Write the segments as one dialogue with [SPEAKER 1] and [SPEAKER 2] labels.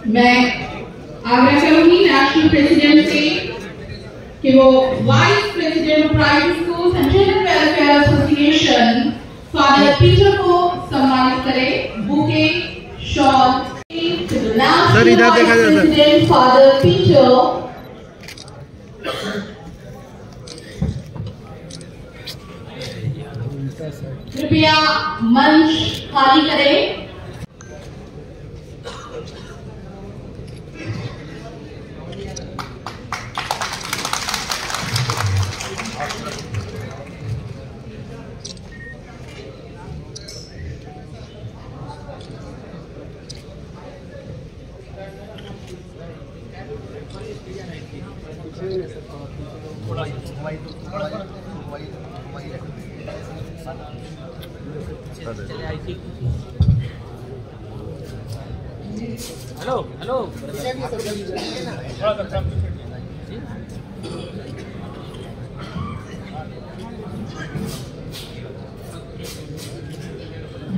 [SPEAKER 1] मैं आग्रह करूंगी नेशनल प्रेसिडेंट से कि वो vice president of private schools and children welfare association father Peter को सम्मानित करें। बुके शॉल
[SPEAKER 2] सर इधर देखा जाए
[SPEAKER 1] प्रेसिडेंट फादर पीटर। कृपया मंच खाली करें।
[SPEAKER 3] Hello hello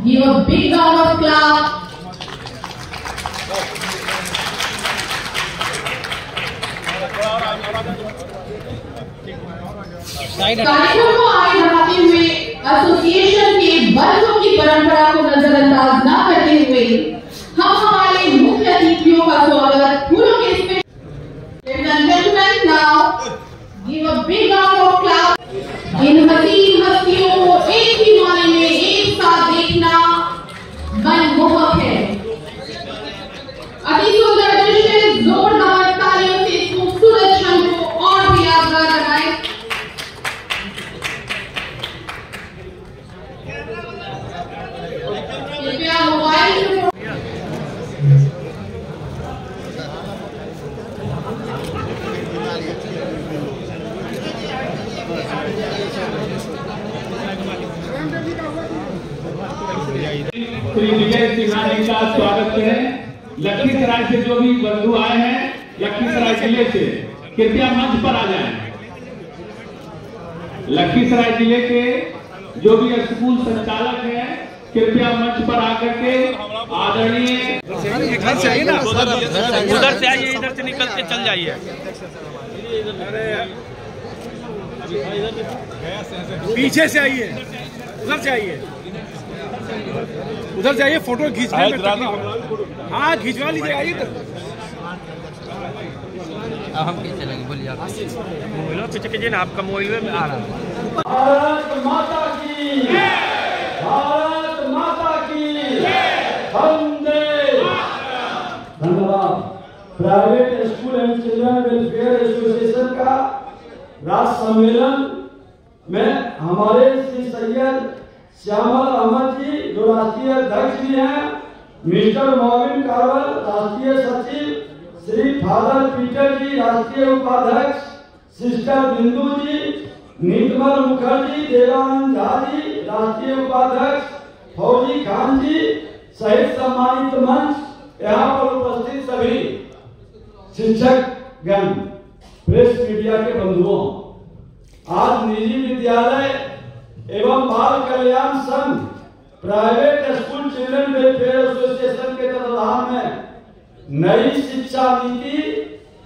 [SPEAKER 1] Give a big round of applause. कार्यक्रम को आगे बढ़ाते हुए एसोसिएशन के वर्षों की परंपरा को नजरअंदाज न करते हुए हम हमारे मुख्य अतिथियों का स्वागत फूलों के इसमें give a big round of clap. इन हसीन हस्तियों को एक ही माले में एक साथ देखना मनमोहक है। अति सुंदर दृश्य जोरदार तालियों से इस खूबसूरत क्षण को और भी यादगार बनाए। कृपया मोबाइल
[SPEAKER 4] श्री विजय सिन्हा जी का स्वागत करें। लखीसराय से जो भी बंधु आए हैं लखीसराय जिले से कृपया मंच पर आ जाएं। लखीसराय जिले के जो भी स्कूल संचालक हैं कृपया मंच पर आकर के आदरणीय
[SPEAKER 3] इधर से आइए ना, उधर से आइए, इधर से निकल के चल जाइए।
[SPEAKER 2] पीछे से आइए, उधर से आइए, उधर जाइए, फोटो खींचने में तकलीफ। हाँ खिंचवा लीजिए, आइए इधर।
[SPEAKER 3] अब हम कैसे चलेंगे, बोलिए आप। मोबाइल पीछे कीजिए ना, आपका मोबाइल में आ रहा है।
[SPEAKER 4] भारत माता की, भारत माता की वंदे। धन्यवाद। Private school and children welfare association का राज्य सम्मेलन में हमारे श्री सैयद श्यामल अहमद जी जो राष्ट्रीय अध्यक्ष भी हैं, मिस्टर मोविन कावल राष्ट्रीय सचिव, श्री फादर पीटर जी राष्ट्रीय उपाध्यक्ष, सिस्टर बिंदु जी, नीतमल मुखर्जी, देवानंद झा जी राष्ट्रीय उपाध्यक्ष, फौजी खान जी सहित सम्मानित मंच, यहाँ पर उपस्थित सभी शिक्षक गण, प्रेस मीडिया के बंधुओं, आज निजी विद्यालय एवं बाल कल्याण संघ private school children welfare association के तत्वाधान में नई शिक्षा नीति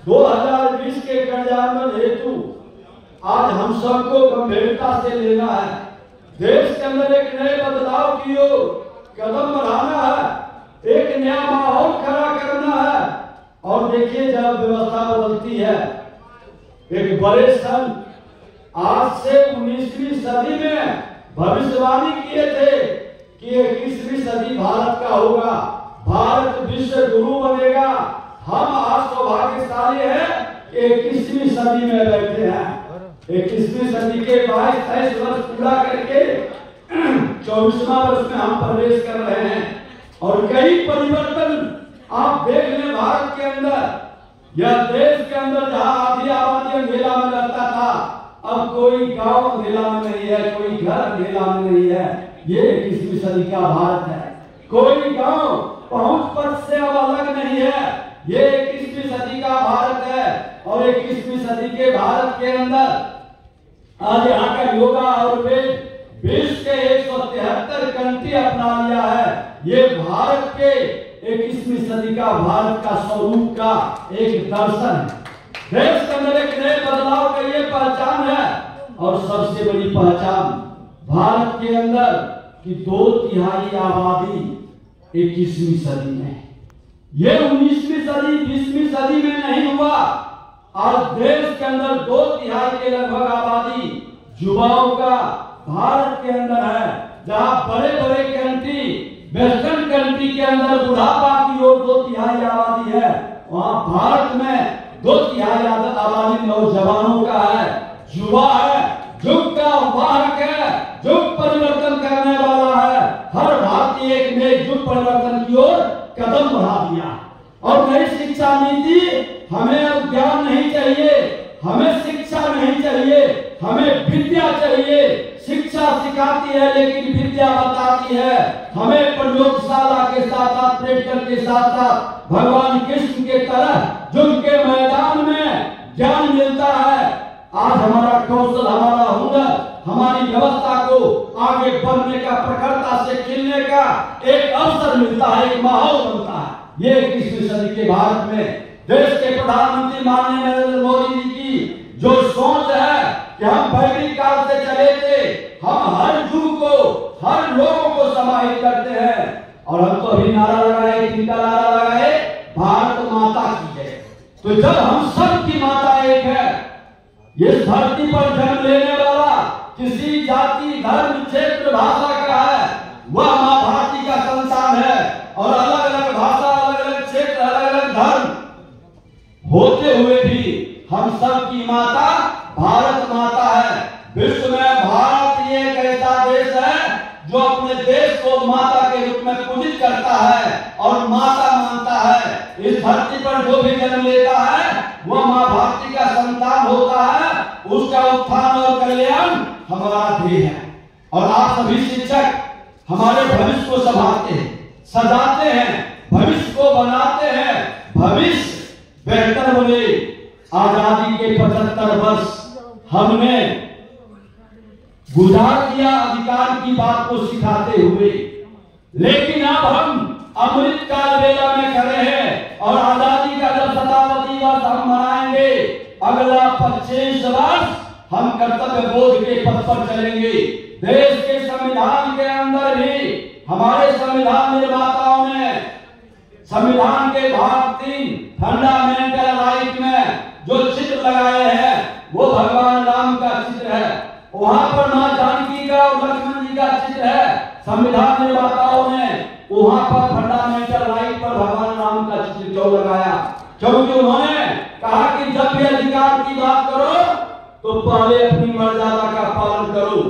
[SPEAKER 4] 2020 के कार्यान्वयन हेतु आज हम सबको गंभीरता से लेना है। देश के अंदर एक नए बदलाव की ओर कदम बढ़ाना है, एक नया माहौल खड़ा करना है। और देखिए जब व्यवस्था बदलती है, एक बड़े संघ आज से 19वीं सदी में भविष्यवाणी किए थे कि 21वीं सदी भारत का होगा, भारत विश्व गुरु बनेगा। हम आज सौभाग्यशाली हैं कि 21वीं सदी में बैठे हैं। 21वीं सदी के 22-23 वर्ष पूरा करके 24वां वर्ष में हम प्रवेश कर रहे हैं और कई परिवर्तन आप देख लें भारत के अंदर। यह देश के अंदर जहां आधी आबादी अंधेरा में रहता था, अब कोई गांव अंधेरा में नहीं है, कोई घर अंधेरा में नहीं है। ये 21वीं सदी का भारत है। कोई गांव पहुंच पथ से अब अलग नहीं है। ये 21वीं सदी का भारत है और 21वीं सदी के भारत के अंदर आज यहाँ का योगा और विश्व के 173 कंट्री अपना लिया है। ये भारत के 21वीं सदी का भारत का स्वरूप का एक दर्शन है। देश के अंदर एक नए बदलाव का ये पहचान है। और सबसे बड़ी पहचान भारत के अंदर कि 2/3 आबादी 21वीं सदी में, ये 19वीं सदी 20वीं सदी में नहीं हुआ। आज देश के अंदर 2/3 के लगभग आबादी युवाओं का भारत के अंदर है। जहां बड़े बड़े कंट्री, वेस्टर्न कंट्री के अंदर बुढ़ापा की ओर 2/3 आबादी है, वहां भारत में 2/3 आबादी नौजवानों का है, युवा है, युग का वाहक है, युग परिवर्तन करने वाला है। हर भारतीय एक नए युग परिवर्तन की ओर कदम बढ़ा दिया। और नई शिक्षा नीति, हमें अब ज्ञान नहीं चाहिए, हमें शिक्षा नहीं चाहिए, हमें विद्या चाहिए। शिक्षा सिखाती है लेकिन विद्या बताती है। हमें प्रयोगशाला के साथ, प्रैक्टिकल के साथ भगवान कृष्ण के तरह युद्ध के मैदान में ज्ञान मिलता है। आज हमारा कौशल, हमारा हुनर, हमारी व्यवस्था को आगे बढ़ने का, प्रखरता से खिलने का एक अवसर मिलता है, एक माहौल बनता है। ये 21वीं सदी के भारत में देश के प्रधानमंत्री माननीय नरेंद्र मोदी जी की जो सोच है कि हम वैदिक काल से चले थे, हम हर युग को, हर लोगों को समाहित करते हैं। और हम तो अभी नारा लगाए, इनका नारा लगाए, भारत माता की जय। तो जब हम सब की माता एक है, इस धरती पर जन्म लेने वाला किसी जाति, धर्म, क्षेत्र, भाषा का है, वह मां भारती का संतान है। और अलग अलग भाषा, अलग अलग क्षेत्र, अलग अलग धर्म होते हुए भी हम सब की माता भारत माता है। विश्व में भारत ये एक ऐसा देश है जो अपने देश को माता के रूप में पूजित करता है और माता मानता है। इस धरती पर जो भी जन्म लेता है वह मां भारती का संतान होता है। उसका उत्थान और कल्याण हमारा ध्येय है। और आप सभी शिक्षक हमारे भविष्य को संभालते हैं, सजाते हैं, भविष्य को बनाते हैं, भविष्य बेहतर बने। आजादी के 75 वर्ष हमने गुजार दिया अधिकार की बात को सिखाते हुए, लेकिन अब हम अमृत काल वेला में खड़े हैं और आजादी का जब शताब्दी वर्ष हम मनाएंगे, अगला 25 वर्ष हम कर्तव्य बोध के पथ पर चलेंगे। देश के संविधान के अंदर भी हमारे संविधान निर्माताओं ने संविधान के भाग 3 फंडामेंटल राइट में जो चित्र लगाए हैं वो भगवान राम का चित्र है। वहां पर मां जानकी का और लक्ष्मण जी का चित्र है। संविधान निर्माताओं ने वहां पर फंडामेंटल राइट पर भगवान राम का चित्र क्यों लगाया? क्योंकि उन्होंने कहा कि जब भी अधिकार की बात करो तो पहले अपनी मर्यादा का पालन करो।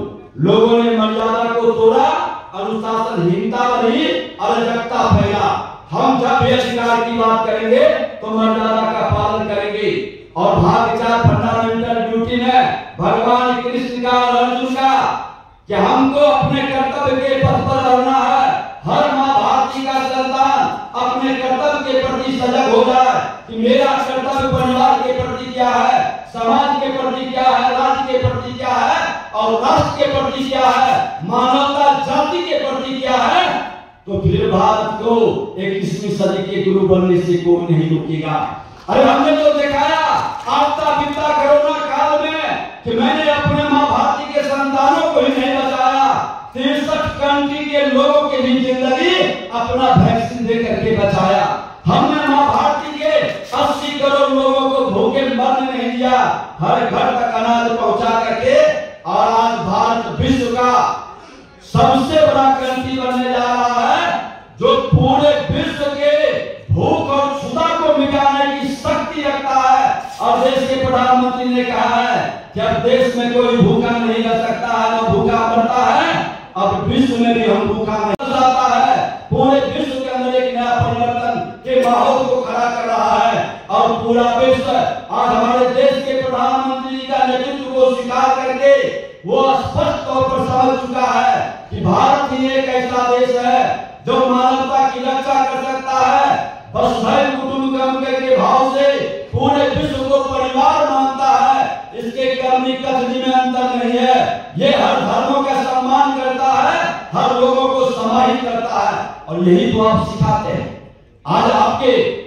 [SPEAKER 4] लोगों ने मर्यादा को तोड़ा, अनुशासनहीनता बढ़ी, अराजकता फैला। हम जब भी अधिकार की बात करेंगे तो मर्यादा का पालन करेंगे। और भाग 4 फंडामेंटल ड्यूटी में भगवान कृष्ण का और अर्जुन का कि हमको अपने कर्तव्य के पथ पर रहना है। हर मां भारती का संतान अपने कर्तव्य के प्रति सजग हो जाए कि मेरा कर्तव्य परिवार के प्रति क्या है, समाज के प्रति क्या है, राज्य के प्रति क्या है और राष्ट्र के प्रति क्या है, मानवता जाति के प्रति क्या है। तो फिर भारत को 21वीं सदी के गुरु बनने से कोई नहीं रोकेगा। अरे हमने तो दिखाया आपदा बीता कोरोना काल में कि मैंने अपने मां भारती के संतानों को ही नहीं बचाया, 63 कंट्री के लोगों की भी जिंदगी अपना वैक्सीन दे करके बचाया। हमने मां भारती के 80 करोड़ लोगों को भूखे मरने नहीं दिया, हर घर तक अनाज पहुंचा करके। और आज भारत विश्व का सबसे बड़ा कंट्री बनने जा रहा है जो पूरे विश्व के भूख और क्षुधा को मिटाने की शक्ति रखता है। और देश के प्रधानमंत्री ने कहा है कि अब देश में कोई भूखा नहीं रह सकता है, न भूखा मरता है, अब विश्व में भी हम भूखा नहीं जाता है। पूरे विश्व के अंदर एक नया परिवर्तन के माहौल को खड़ा कर रहा है। और पूरा विश्व आज हमारे देश के प्रधानमंत्री का नेतृत्व को स्वीकार करके वो स्पष्ट तौर पर समझ चुका है कि भारत ही एक ऐसा देश है जो मानवता की रक्षा कर सकता है। वसुधैव कुटुंबकम के भाव से पूरे विश्व को परिवार मानता है। इसके कर्मी कथनी में अंतर नहीं है। ये हर धर्मों का सम्मान करता है, हर लोगों को समाहित करता है। और यही तो आप सिखाते हैं,
[SPEAKER 5] आज आपके